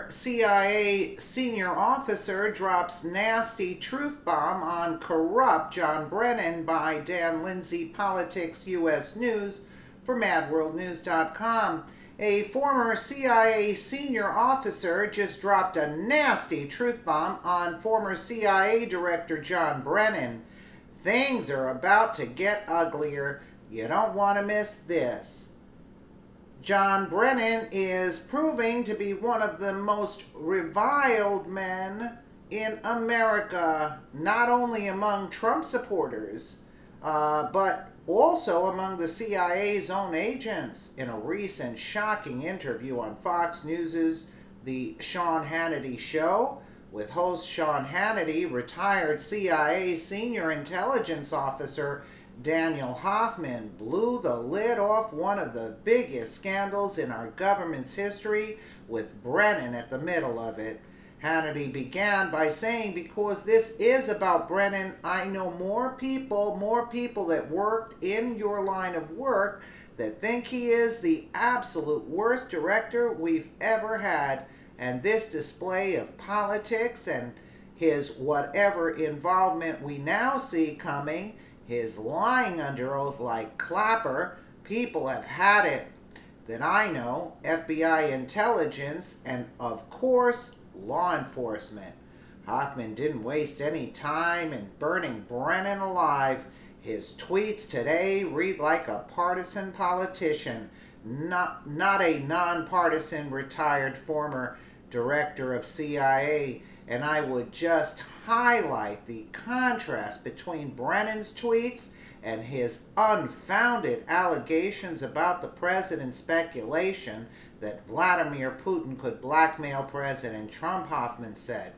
CIA senior officer drops nasty truth bomb on corrupt John Brennan by Dan Lindsay, Politics US News for MadWorldNews.com. A former CIA senior officer just dropped a nasty truth bomb on former CIA Director John Brennan. Things are about to get uglier. You don't want to miss this. John Brennan is proving to be one of the most reviled men in America, not only among Trump supporters, but also among the CIA's own agents. In a recent shocking interview on Fox News' The Sean Hannity Show, with host Sean Hannity, retired CIA senior intelligence officer Daniel Hoffman blew the lid off one of the biggest scandals in our government's history, with Brennan at the middle of it. Hannity began by saying, because this is about Brennan, I know more people that worked in your line of work that think he is the absolute worst director we've ever had. And this display of politics and his whatever involvement we now see coming, his lying under oath like Clapper, people have had it. That I know, FBI intelligence, and of course, law enforcement. Hoffman didn't waste any time in burning Brennan alive. His tweets today read like a partisan politician, not a nonpartisan retired former director of CIA. And I would just highlight the contrast between Brennan's tweets and his unfounded allegations about the president's speculation that Vladimir Putin could blackmail President Trump, Hoffman said.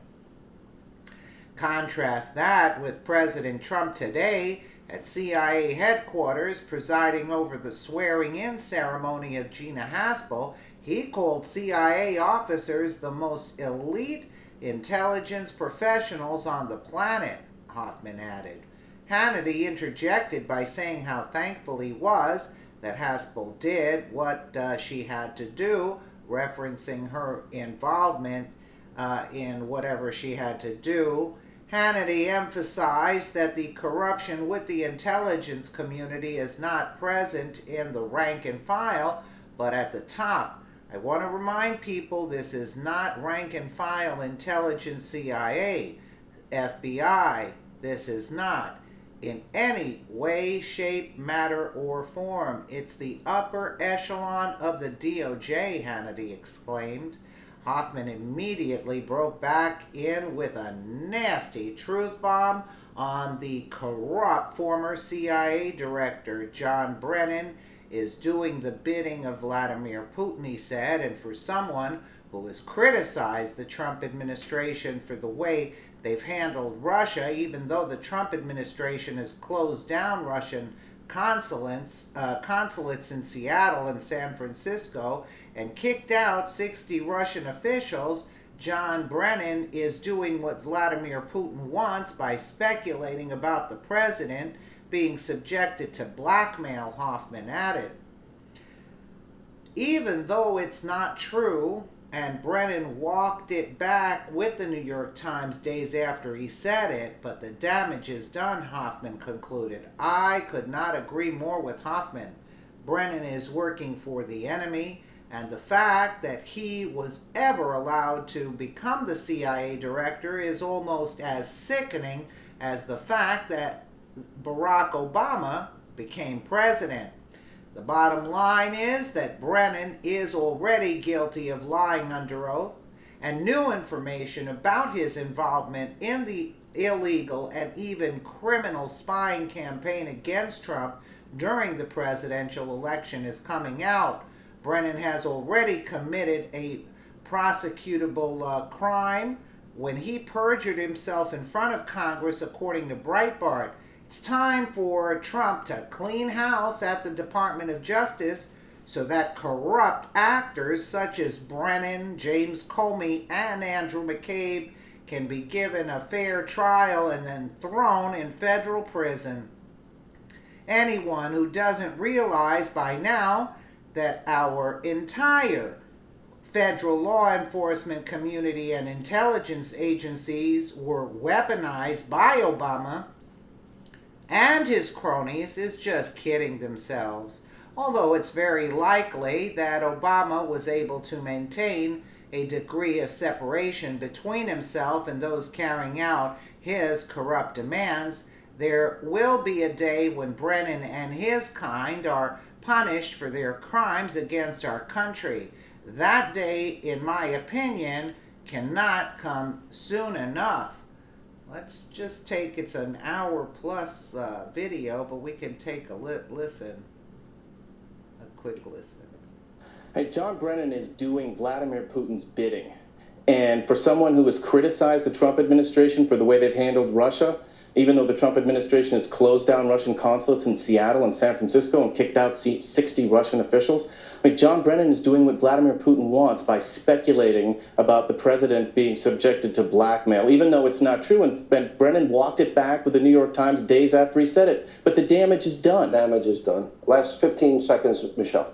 Contrast that with President Trump today at CIA headquarters presiding over the swearing-in ceremony of Gina Haspel. He called CIA officers the most elite intelligence professionals on the planet, Hoffman added. Hannity interjected by saying how thankful he was that Haspel did what she had to do, referencing her involvement in whatever she had to do. Hannity emphasized that the corruption with the intelligence community is not present in the rank and file, but at the top. I want to remind people this is not rank and file intelligence CIA, FBI. This is not in any way, shape, matter, or form. It's the upper echelon of the DOJ, Hannity exclaimed. Hoffman immediately broke back in with a nasty truth bomb on the corrupt former CIA director. John Brennan is doing the bidding of Vladimir Putin, he said, and for someone who has criticized the Trump administration for the way they've handled Russia, even though the Trump administration has closed down Russian consulates in Seattle and San Francisco and kicked out 60 Russian officials, John Brennan is doing what Vladimir Putin wants by speculating about the president being subjected to blackmail, Hoffman added. Even though it's not true, and Brennan walked it back with the New York Times days after he said it, but the damage is done, Hoffman concluded. I could not agree more with Hoffman. Brennan is working for the enemy, and the fact that he was ever allowed to become the CIA director is almost as sickening as the fact that Barack Obama became president. The bottom line is that Brennan is already guilty of lying under oath, and new information about his involvement in the illegal and even criminal spying campaign against Trump during the presidential election is coming out. Brennan has already committed a prosecutable crime when he perjured himself in front of Congress, according to Breitbart. It's time for Trump to clean house at the Department of Justice so that corrupt actors such as Brennan, James Comey, and Andrew McCabe can be given a fair trial and then thrown in federal prison. Anyone who doesn't realize by now that our entire Federal law enforcement community and intelligence agencies were weaponized by Obama and his cronies is just kidding themselves. Although it's very likely that Obama was able to maintain a degree of separation between himself and those carrying out his corrupt demands, there will be a day when Brennan and his kind are punished for their crimes against our country. That day, in my opinion, cannot come soon enough. Let's just take, it's an hour plus video, but we can take a listen, a quick listen. Hey, John Brennan is doing Vladimir Putin's bidding. And for someone who has criticized the Trump administration for the way they've handled Russia, even though the Trump administration has closed down Russian consulates in Seattle and San Francisco and kicked out 60 Russian officials, John Brennan is doing what Vladimir Putin wants by speculating about the president being subjected to blackmail, even though it's not true. And Brennan walked it back with the New York Times days after he said it. But the damage is done. Damage is done. Last 15 seconds, Michelle.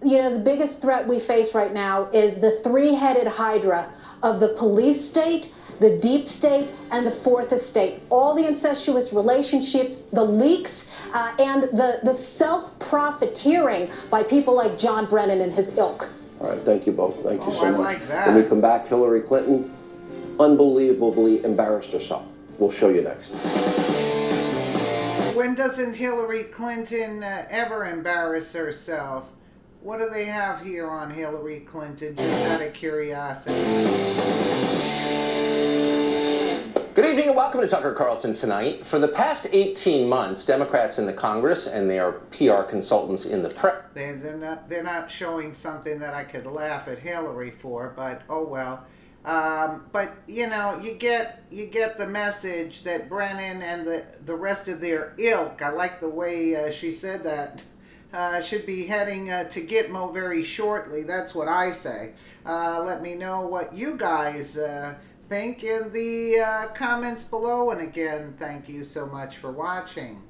You know, the biggest threat we face right now is the three-headed hydra of the police state, the deep state, and the fourth estate. All the incestuous relationships, the leaks, and the self-profiteering by people like John Brennan and his ilk. All right, thank you both. Thank you so much. I like that. When we come back, Hillary Clinton unbelievably embarrassed herself. We'll show you next. When doesn't Hillary Clinton ever embarrass herself? What do they have here on Hillary Clinton, just out of curiosity? Good evening and welcome to Tucker Carlson Tonight. For the past 18 months, Democrats in the Congress and their PR consultants in the press. They're not showing something that I could laugh at Hillary for, but oh well. But you know, you get the message that Brennan and the rest of their ilk, I like the way she said that, should be heading to Gitmo very shortly. That's what I say. Let me know what you guys think in the comments below. And again, thank you so much for watching.